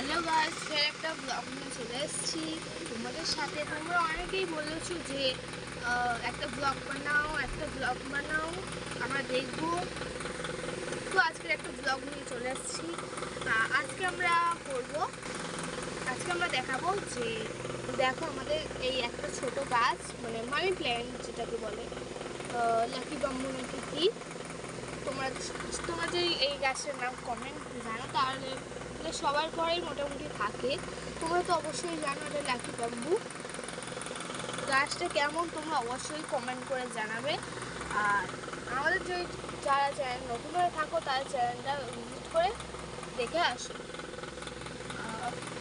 Hello guys, ফের একটা blog নিয়ে চলে এসেছি তোমাদের সাথে। তোমরা অনেকেই বলেছো যে একটা ব্লগ বানাও আমরা দেখবো। তো আজকের একটা ব্লগ নিয়ে চলে এসেছি। আজকে আমরা দেখাবো যে দেখো আমাদের এই একটা ছোট গাছ, মানে মানি প্ল্যান্ট যেটাকে বলে, লাকি বাম্বু নাকি কি। তোমরা যদি এই গাছের নাম কমেন্ট জানো তাহলে সবার ঘরেই মোটামুটি থাকে। তোমরা তো অবশ্যই জানো এটা লাকি বাম্বু গাছটা কেমন, তোমরা অবশ্যই কমেন্ট করে জানাবে। আর আমাদের যারা চ্যানেল নতুন হয়ে থাকো তারা চ্যানেলটা ভিজিট করে দেখে আসো।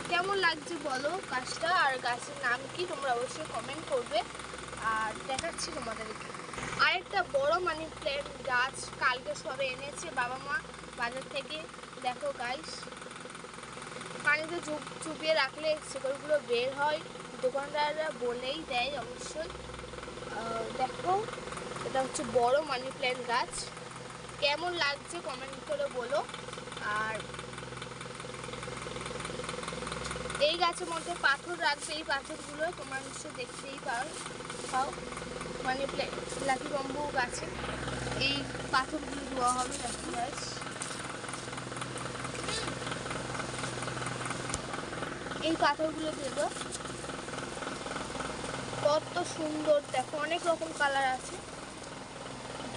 কেমন লাগছে বলো গাছটা, আর গাছের নাম কি তোমরা অবশ্যই কমেন্ট করবে। আর দেখাচ্ছি তোমাদেরকে আরেকটা বড় মানি প্ল্যান্ট গাছ, কালকে সবে এনেছে বাবা মা বাজার থেকে। দেখো গাইস, পানিতে চুপিয়ে রাখলে শিকড়গুলো বের হয়, দোকানদাররা বলেই দেয় অবশ্যই। দেখো এটা হচ্ছে বড় মানি প্ল্যান্ট গাছ, কেমন লাগছে কমেন্ট করে বলো। আর এই গাছের মধ্যে পাথর রাখবে, এই পাথরগুলো তোমরা নিশ্চয়ই দেখতেই পাও মানি প্ল্যান্ট লাকি বাম্বু গাছে এই পাথরগুলো দেওয়া হবে। দেখো গাছ, এই পাথরগুলো দেবো, কত সুন্দর। দেখো অনেক রকম কালার আছে,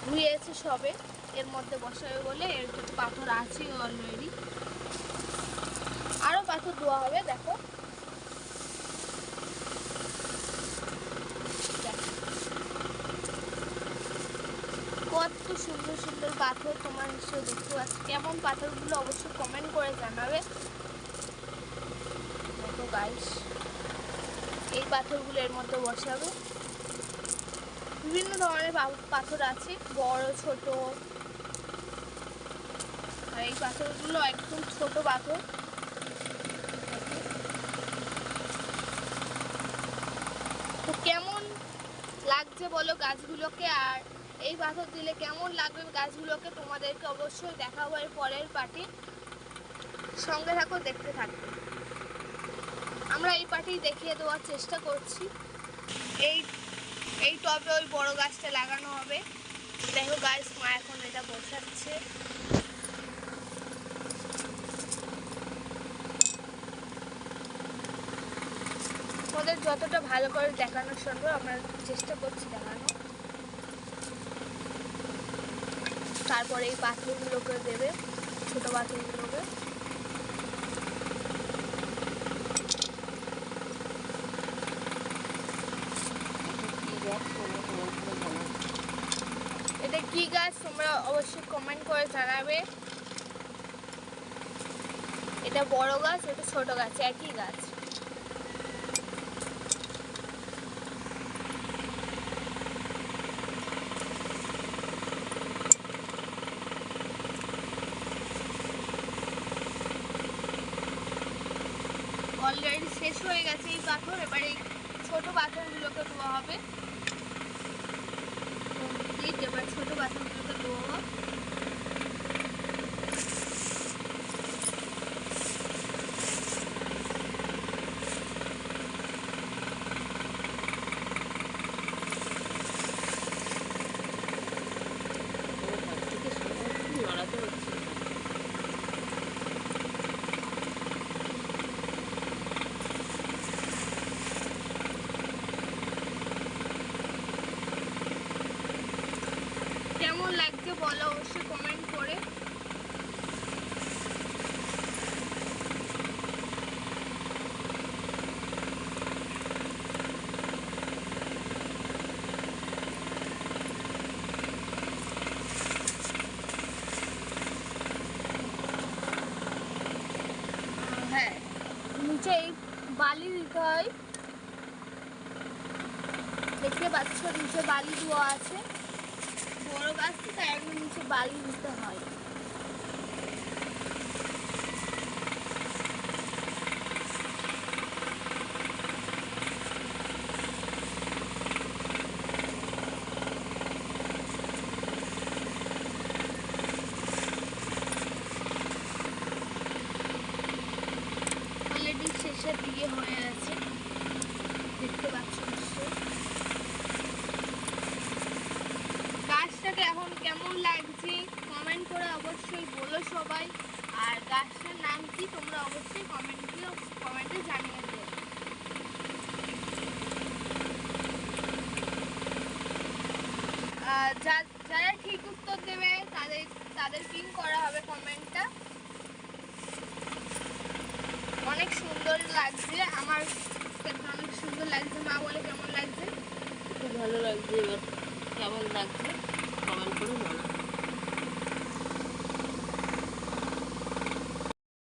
ধুয়েছে সবে, এর মধ্যে বসাবে বলে এর যত পাথর আছে অলরেডি, আরো পাথর দেওয়া হবে। দেখো কত সুন্দর সুন্দর পাথর, তোমার নিশ্চয়ই দেখতে পাচ্ছ। কেমন পাথরগুলো অবশ্যই কমেন্ট করে জানাবে। দেখো গাইস, এই পাথরগুলো এর মধ্যে বসাবে। বিভিন্ন ধরনের পাথর আছে, বড় ছোট। আর এই পাথরগুলো একদম ছোট পাথর। তো কেমন লাগছে বলো গাছগুলোকে, আর এই পাথর দিলে কেমন লাগবে গাছগুলোকে তোমাদেরকে অবশ্যই দেখাবো এর পরের পার্টি। সঙ্গে থাকো, দেখতে থাকো। আমরা এই পার্টি দেখিয়ে দেওয়ার চেষ্টা করছি। এই টবে ওই বড় গাছটা লাগানো হবে। দেখো গাছ, মা এখন এটা বসাচ্ছে। তোমাদের যতটা ভালো করে দেখানো সম্ভব আমরা চেষ্টা করছি দেখানো। তারপরে এই পাথরগুলোকে দেবে, ছোট পাথরগুলোকে। এটা কি গাছ তোমরা অবশ্যই কমেন্ট করে জানাবে। এটা বড় গাছ, এটা ছোট গাছ, একই গাছ। অলরেডি শেষ হয়ে গেছে এই পাথর, এবার এই ছোট পাথরগুলোকে দেওয়া হবে। এবার ছোট পাথরগুলোকে দেওয়া হবে। কেমন লাগছে বলো অবশ্যই কমেন্ট করে। হ্যাঁ, নিচে এই বালি দিতে হয়, দেখতে পাচ্ছ নিচে বালি দেওয়া আছে। বড় গাছ থেকে একদম নিচে বালি দিতে হয়। গাছটা দিয়ে হয়ে গেছে, দেখতে পাচ্ছ নিশ্চয়ই। গাছটাকে এখন কেমন লাগছে কমেন্ট করে অবশ্যই বলো সবাই। আর গাছটার নাম কি তোমরা অবশ্যই কমেন্টে জানিয়ে দিও। যারা ঠিক উত্তর দেবে তাদের পিন করা হবে কমেন্টটা। অনেক সুন্দর লাগছে, আমার অনেক সুন্দর লাগছে। মা বলে কেমন লাগছে? খুব ভালো লাগছে। এবার কেমন লাগছে